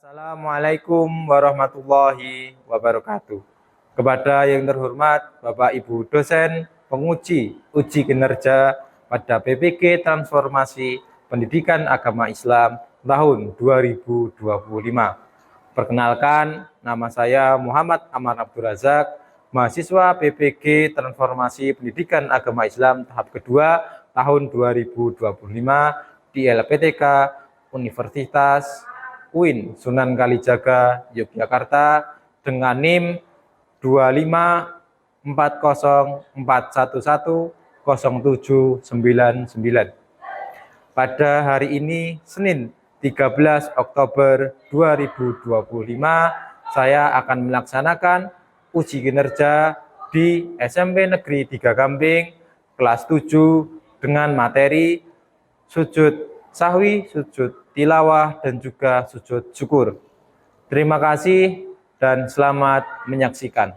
Assalamualaikum warahmatullahi wabarakatuh. Kepada yang terhormat Bapak Ibu dosen penguji uji kinerja pada PPG Transformasi Pendidikan Agama Islam tahun 2025. Perkenalkan, nama saya Muhammad Amar Abdul Razak, mahasiswa PPG Transformasi Pendidikan Agama Islam tahap kedua tahun 2025 di LPTK Universitas UIN Sunan Kalijaga, Yogyakarta dengan NIM 25414110799. Pada hari ini, Senin 13 Oktober 2025, saya akan melaksanakan uji kinerja di SMP Negeri 3 Gamping, kelas 7 dengan materi sujud sahwi, sujud tilawah, dan juga sujud syukur. Terima kasih dan selamat menyaksikan.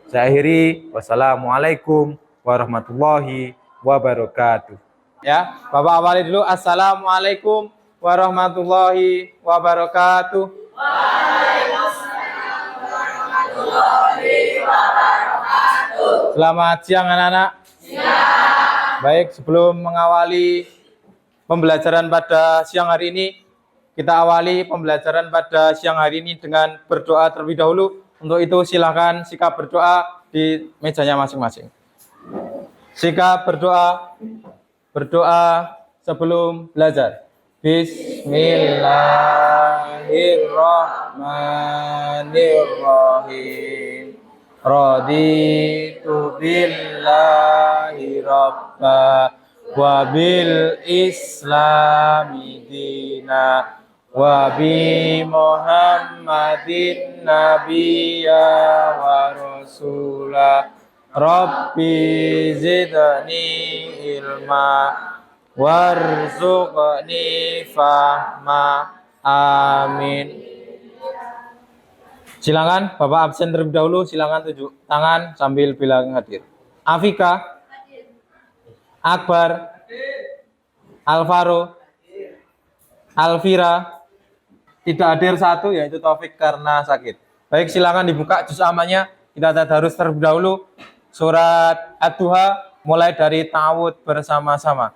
Saya akhiri, wassalamualaikum warahmatullahi wabarakatuh. Ya, Bapak awali dulu. Assalamualaikum warahmatullahi wabarakatuh. Waalaikumsalam warahmatullahi wabarakatuh. Selamat siang anak-anak. Siang. Baik, sebelum mengawali pembelajaran pada siang hari ini, kita awali pembelajaran pada siang hari ini dengan berdoa terlebih dahulu. Untuk itu silakan sikap berdoa di mejanya masing-masing. Sikap berdoa sebelum belajar. Bismillahirrahmanirrahim. Raditu billahi rabba wa bil islami dina wa bi muhammadin nabiyya wa rasula rabbi zidni ilma warzuqni fahma amin. Silakan Bapak absen terlebih dahulu, silakan tunjuk tangan sambil bilang hadir. Afika, Akbar, Alvaro, Alvira, tidak hadir satu, yaitu Taufik karena sakit. Baik, silakan dibuka juz amanya. Kita tadarus terlebih dahulu surat Ad-Duha mulai dari ta'awud bersama-sama.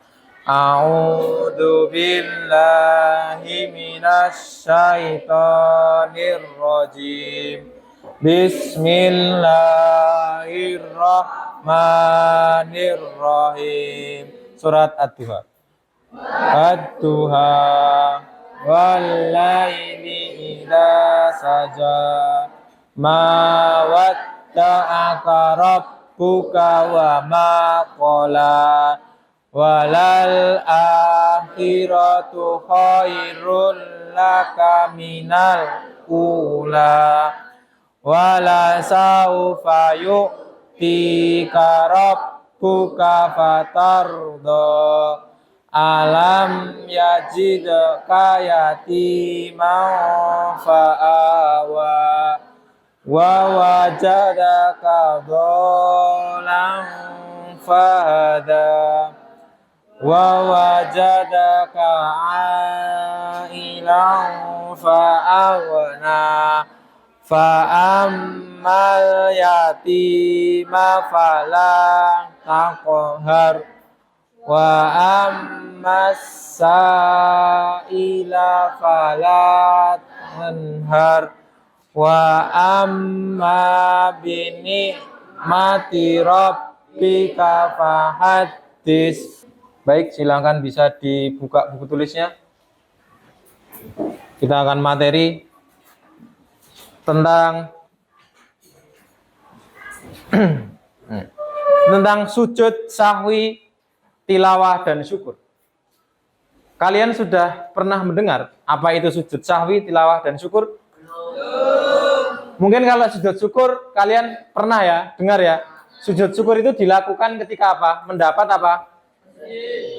A'udzu billahi minasy syaithanir rajim. Bismillahirrahmanirrahim. Surat Ad-Duha. Ad-Duha wal-laili idza saja ma wadda'aka rabbuka wa ma qala walal akhiratu khairul laka minal ula wala saufa yu'tika rabbuka fatarda alam yajidka yatiman fa'awa wa wajadaka dhalan fahada wa wajadaka ailan fa'aghna fa'ammal yatima fala taqhar wa ammas sa'ila fala tanhar wa amma binikmati rabbika fahaddits. Baik, silakan bisa dibuka buku tulisnya. Kita akan materi tentang sujud sahwi, tilawah, dan syukur. Kalian sudah pernah mendengar apa itu sujud sahwi, tilawah, dan syukur? Mungkin kalau sujud syukur kalian pernah ya dengar ya. Sujud syukur itu dilakukan ketika apa? Mendapat apa?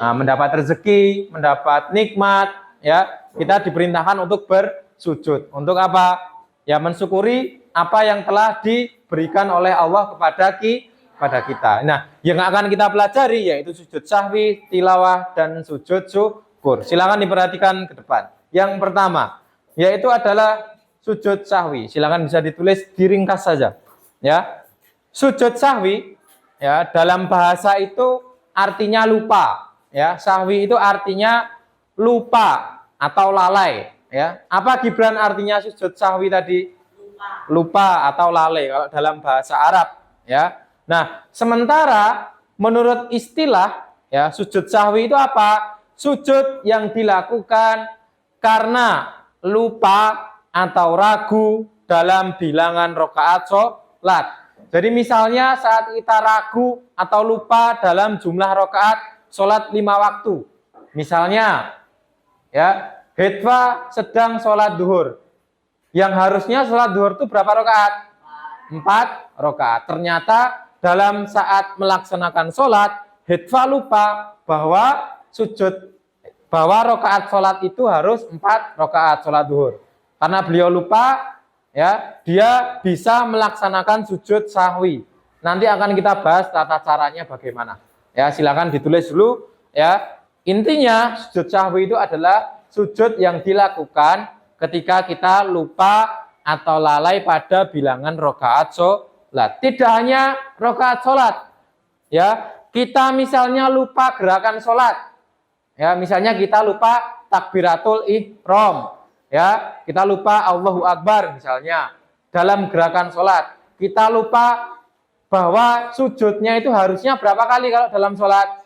Nah, mendapat rezeki, mendapat nikmat, ya. Kita diperintahkan untuk bersujud. Untuk apa? Ya, mensyukuri apa yang telah diberikan oleh Allah kepada kita. Nah, yang akan kita pelajari yaitu sujud sahwi, tilawah, dan sujud syukur. Silakan diperhatikan ke depan. Yang pertama, yaitu adalah sujud sahwi. Silakan bisa ditulis diringkas saja. Ya. Sujud sahwi ya dalam bahasa itu artinya lupa. Ya, sahwi itu artinya lupa atau lalai. Ya, apa Gibran artinya sujud sahwi tadi? Lupa atau lalai kalau dalam bahasa Arab. Ya. Nah, sementara menurut istilah ya sujud sahwi itu apa? Sujud yang dilakukan karena lupa atau ragu dalam bilangan rakaat sholat. Jadi misalnya saat kita ragu atau lupa dalam jumlah rakaat sholat 5 waktu. Misalnya ya Hetwa sedang sholat duhur. Yang harusnya sholat duhur itu berapa rakaat? 4 rakaat. Ternyata dalam saat melaksanakan sholat, Hetwa lupa bahwa rakaat sholat itu harus 4 rakaat sholat duhur. Karena beliau lupa, ya, dia bisa melaksanakan sujud sahwi. Nanti akan kita bahas tata caranya bagaimana. Ya, silakan ditulis dulu. Ya, intinya sujud sahwi itu adalah sujud yang dilakukan ketika kita lupa atau lalai pada bilangan rakaat sholat. Tidak hanya rakaat sholat, ya, kita misalnya lupa gerakan sholat. Ya, misalnya kita lupa takbiratul ihram. Ya, kita lupa Allahu Akbar misalnya dalam gerakan sholat. Kita lupa bahwa sujudnya itu harusnya berapa kali kalau dalam sholat?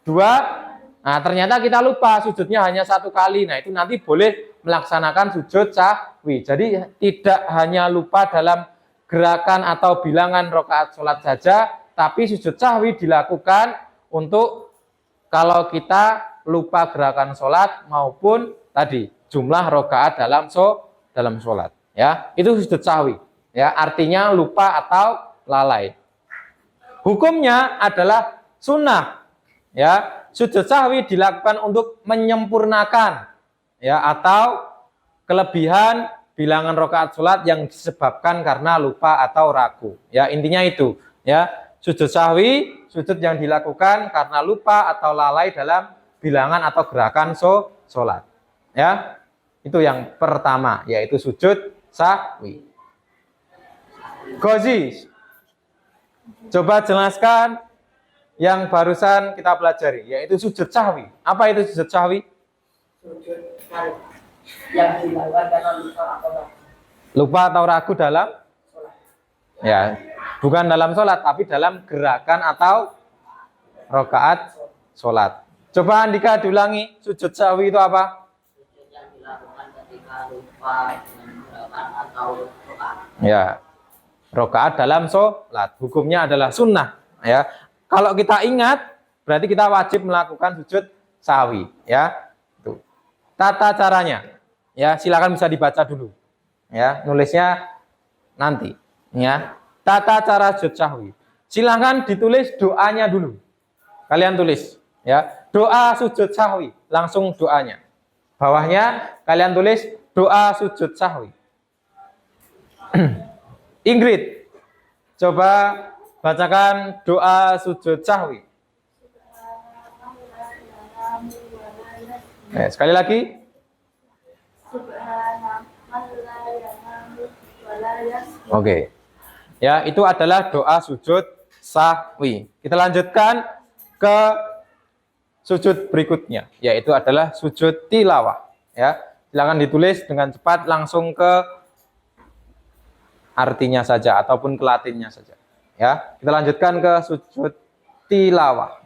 2. Nah, ternyata kita lupa sujudnya hanya 1 kali. Nah, itu nanti boleh melaksanakan sujud sahwi. Jadi tidak hanya lupa dalam gerakan atau bilangan rakaat sholat saja, tapi sujud sahwi dilakukan untuk kalau kita lupa gerakan sholat maupun tadi jumlah rakaat dalam sholat. Ya, itu sujud sahwi. Ya, artinya lupa atau lalai. Hukumnya adalah sunnah. Ya, sujud sahwi dilakukan untuk menyempurnakan ya atau kelebihan bilangan rakaat sholat yang disebabkan karena lupa atau ragu. Ya, intinya itu. Ya, sujud sahwi, sujud yang dilakukan karena lupa atau lalai dalam bilangan atau gerakan sholat. Ya, itu yang pertama, yaitu sujud sahwi. Gozi, coba jelaskan yang barusan kita pelajari, yaitu sujud sahwi. Apa itu sujud sahwi? Sujud yang dilakukan karena lupa atau ragu dalam sholat. Ya, bukan dalam sholat, tapi dalam gerakan atau rakaat sholat. Coba Andika diulangi, sujud sahwi itu apa? Sujud yang dilakukan ketika lupa dengan gerakan atau rakaat. Ya, rakaat dalam sholat. Hukumnya adalah sunnah. Ya, kalau kita ingat, berarti kita wajib melakukan sujud sahwi. Ya, itu. Tata caranya, ya silakan bisa dibaca dulu. Ya, nulisnya nanti. Ya, tata cara sujud sahwi. Silakan ditulis doanya dulu. Kalian tulis. Ya, doa sujud sahwi. Langsung doanya. Bawahnya kalian tulis doa sujud sahwi. Ingrid, coba bacakan doa sujud sahwi. Sekali lagi. Oke. Ya, itu adalah doa sujud sahwi. Kita lanjutkan ke sujud berikutnya, yaitu adalah sujud tilawah. Ya, silakan ditulis dengan cepat langsung ke artinya saja ataupun ke latinnya saja. Ya, kita lanjutkan ke sujud tilawah.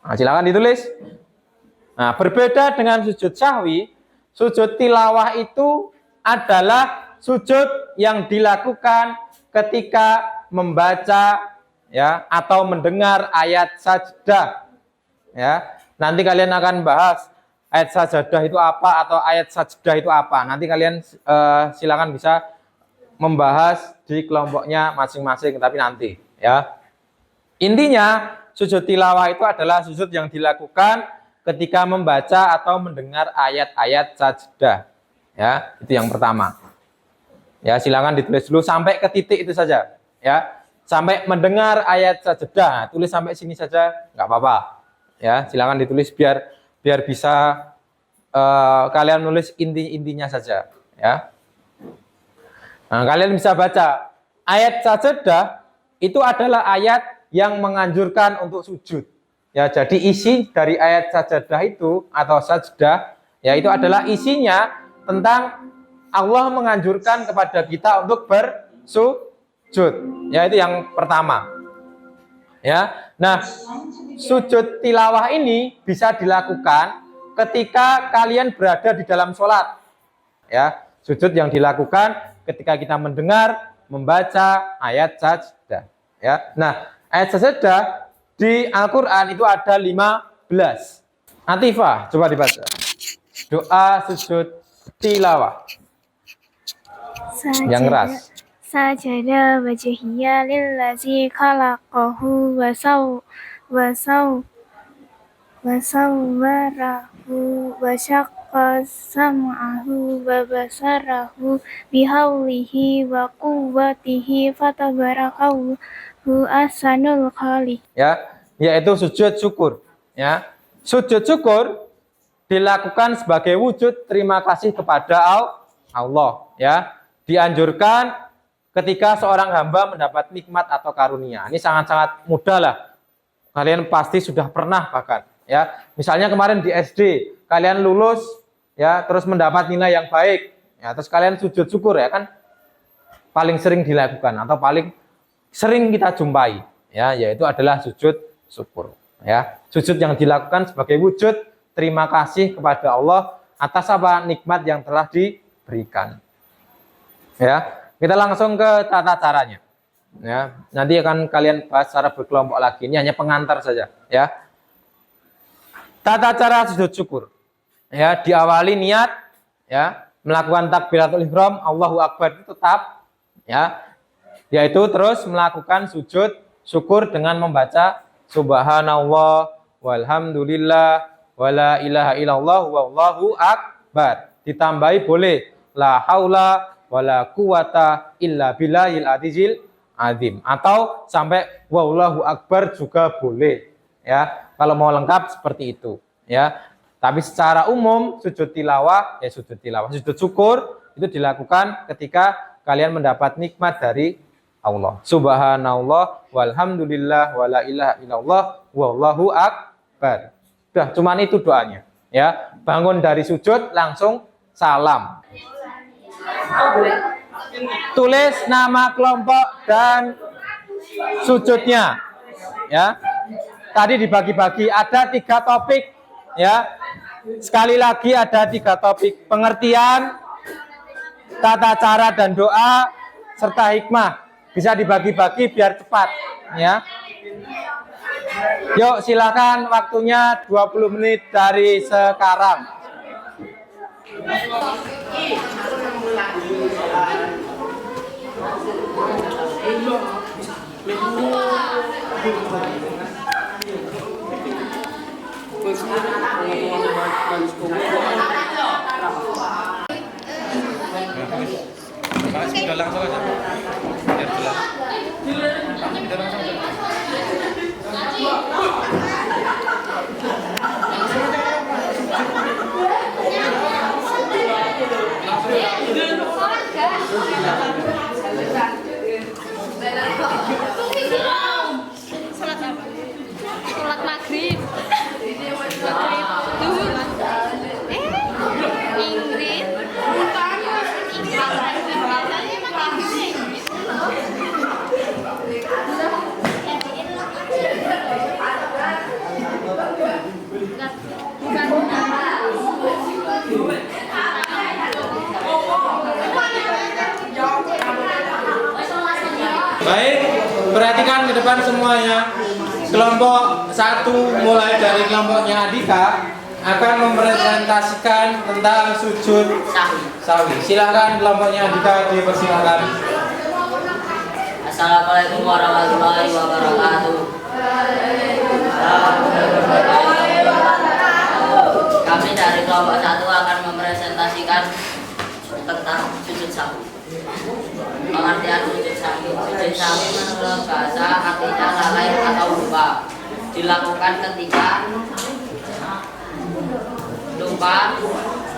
Nah, silakan ditulis. Nah, berbeda dengan sujud sahwi, sujud tilawah itu adalah sujud yang dilakukan ketika membaca ya atau mendengar ayat sajdah. Ya, nanti kalian akan bahas ayat sajdah itu apa atau ayat sajdah itu apa. Nanti kalian silakan bisa membahas di kelompoknya masing-masing, tapi nanti ya. Intinya sujud tilawah itu adalah sujud yang dilakukan ketika membaca atau mendengar ayat-ayat sajdah. Ya, itu yang pertama. Ya, silakan ditulis dulu sampai ke titik itu saja. Ya, sampai mendengar ayat sajdah. Tulis sampai sini saja, nggak apa-apa. Ya, silakan ditulis biar bisa kalian nulis inti-intinya saja, ya. Nah, kalian bisa baca ayat sajadah itu adalah ayat yang menganjurkan untuk sujud. Ya, jadi isi dari ayat sajadah itu atau sajdah, ya itu adalah isinya tentang Allah menganjurkan kepada kita untuk bersujud. Ya, itu yang pertama. Ya. Nah, sujud tilawah ini bisa dilakukan ketika kalian berada di dalam sholat. Ya, sujud yang dilakukan ketika kita mendengar, membaca ayat sajdah. Ya. Nah, ayat sajdah di Al-Quran itu ada 15. Atifah, coba dibaca. Doa sujud tilawah. Yang keras. Sajada wajhiya lillazi khalaqahu wa sawwarahu wa syaqqa sam'ahu wa basarahu bihaulihi wa quwwatihi fatabarakahu ahsanul khaliq. Ya, yaitu sujud syukur. Ya, sujud syukur dilakukan sebagai wujud terima kasih kepada Allah. Ya, dianjurkan ketika seorang hamba mendapat nikmat atau karunia. Ini sangat-sangat mudah lah. Kalian pasti sudah pernah bahkan. Ya, misalnya kemarin di SD kalian lulus, ya, terus mendapat nilai yang baik. Ya, terus kalian sujud syukur, ya kan? Paling sering dilakukan atau paling sering kita jumpai, ya, yaitu adalah sujud syukur. Ya, sujud yang dilakukan sebagai wujud terima kasih kepada Allah atas apa nikmat yang telah diberikan. Ya, kita langsung ke tata caranya. Ya, nanti akan kalian bahas secara berkelompok lagi. Ini hanya pengantar saja. Ya, tata cara sujud syukur. Ya, diawali niat. Ya, melakukan takbiratul ihram, Allahu Akbar itu tetap. Ya, yaitu terus melakukan sujud syukur dengan membaca subhanallah walhamdulillah wala ilaha illallah wallahu akbar. Ditambahi boleh la haula wala quwata illa billahil azizil azim, atau sampai wallahu akbar juga boleh, ya, kalau mau lengkap seperti itu, ya. Tapi secara umum sujud tilawah, sujud syukur itu dilakukan ketika kalian mendapat nikmat dari Allah. Subhanallah walhamdulillah wala ilaha illallah wallahu akbar. Sudah, cuman itu doanya, ya. Bangun dari sujud langsung salam. Tulis nama kelompok dan sujudnya, ya. Tadi dibagi-bagi ada 3 topik, ya. Sekali lagi ada 3 topik: pengertian, tata cara dan doa, serta hikmah. Bisa dibagi-bagi biar cepat, ya. Yuk, silakan, waktunya 20 menit dari sekarang. Sudah langsung aja, biar jelas. Sudah langsung aja. Sholat maghrib. Ingrid. Baik, perhatikan ke depan semuanya. Kelompok 1 mulai dari kelompoknya Adika akan mempresentasikan tentang sujud sahwi. Silakan kelompoknya Adika, dipersilakan. Assalamualaikum warahmatullahi wabarakatuh. Kami dari kelompok 1 akan mempresentasikan tentang sujud sahwi. Pengertian sujud sahwi. Sujud sahwi menurut bahasa artinya lalai atau lupa. Dilakukan ketika lupa lupa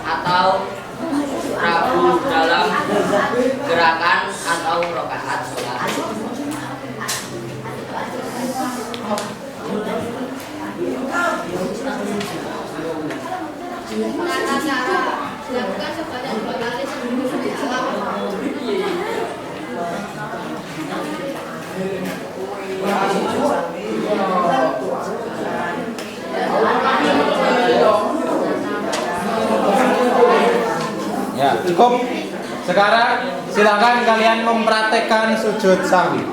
atau ragu dalam gerakan atau rakaat sholat. Tata cara dilakukan sebanyak 2 kali sebelum salam. Ya, cukup. Sekarang silakan kalian mempraktekkan sujud sahwi.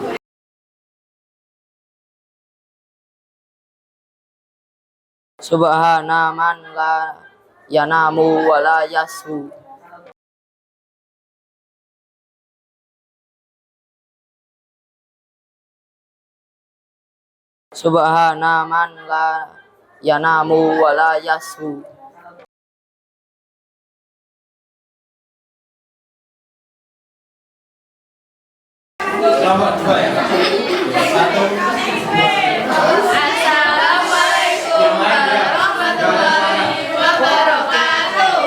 Subhana man la yanamu wa la yashu. Subhana man la yanamu wa la yashu. Selamat dua ya. Satu. Assalamualaikum warahmatullahi wabarakatuh.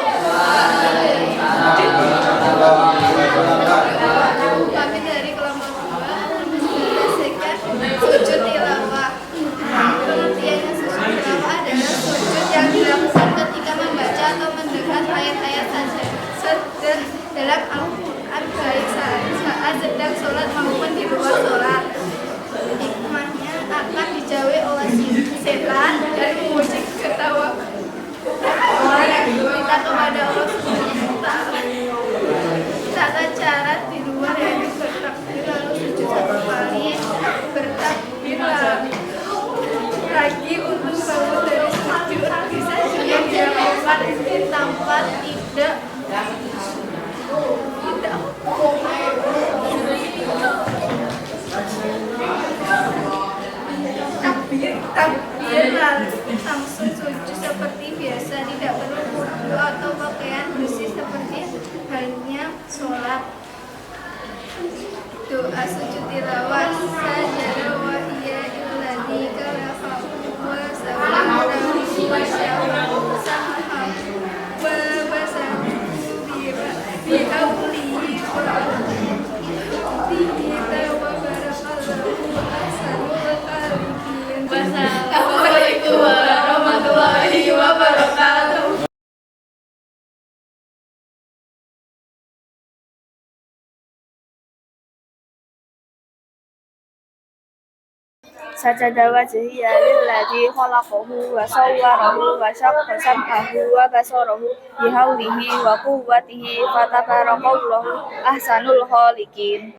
Kami dari kelompok 2 menyelesaikan sujud tilawah. Pengertiannya sujud tilawah adalah sujud yang dilakukan ketika membaca atau mendengar ayat-ayat saja dalam Al-Quran, baik saat sedang sholat maupun di luar sholat. Hikmahnya akan dijauhi oleh setan dan memuji ketawa kita kepada Allah Subhanahu wa Ta'ala. Tata cara di luar yaitu bertakbir lalu sujud 1 kali, bertakbir lagi untuk bangun dari sujud. Bisa juga dilakukan tanpa tidak takbir langsung sujud seperti biasa, tidak perlu wudu atau pakaian bersih seperti halnya sholat. Doa sujud tilawah sajada wa iya illadzi khalaqahu wa sawwarahu wa syawwahu wa basahu bi'aulihi wa Wassalamualaikum warahmatullahi wabarakatuh. Sajada wajhiya lilladzi khalaqahu wa sawwarahu wa syaqqa sam'ahu wa basarahu bihaulihi wa quwwatihi fatabarakallahu ahsanul khaliqin.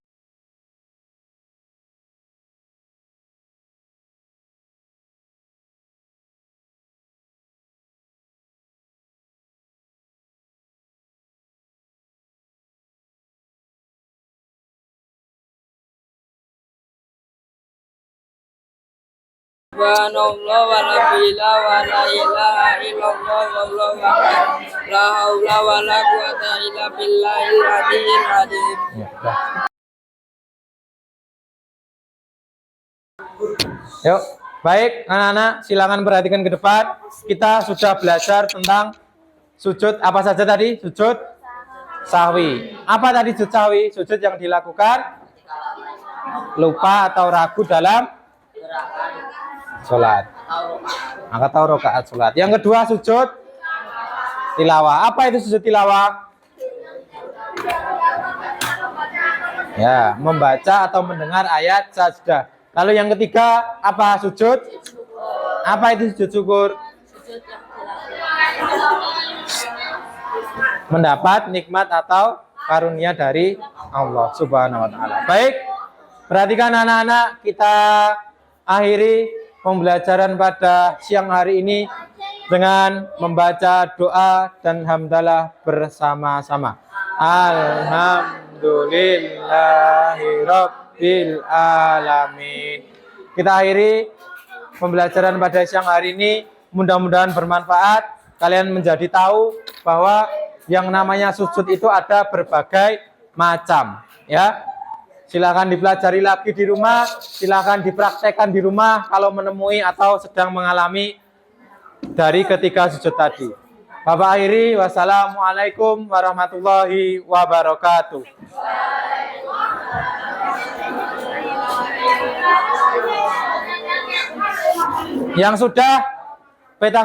Subhanallah wa la ilaha illallah wallahu akbar. La haula wa la quwata illa billahil aliyyil azim. Yuk, baik anak-anak, silakan perhatikan ke depan. Kita sudah belajar tentang sujud apa saja tadi? Sujud sahwi. Apa tadi sujud sahwi? Sujud yang dilakukan lupa atau ragu dalam sholat atau rakaat sholat. Yang kedua sujud tilawah. Apa itu sujud tilawah? Ya, membaca atau mendengar ayat sajdah. Lalu yang ketiga apa sujud? Apa itu sujud syukur? Mendapat nikmat atau karunia dari Allah Subhanahu wa Ta'ala. Baik, perhatikan anak-anak, kita akhiri pembelajaran pada siang hari ini dengan membaca doa dan hamdalah bersama-sama. Alhamdulillahirabbil alamin. Kita akhiri pembelajaran pada siang hari ini, mudah-mudahan bermanfaat. Kalian menjadi tahu bahwa yang namanya sujud itu ada berbagai macam, ya. Silakan dipelajari lagi di rumah, silakan dipraktekkan di rumah kalau menemui atau sedang mengalami dari ketiga sujud tadi. Bapak akhiri, wassalamualaikum warahmatullahi wabarakatuh. Yang sudah peta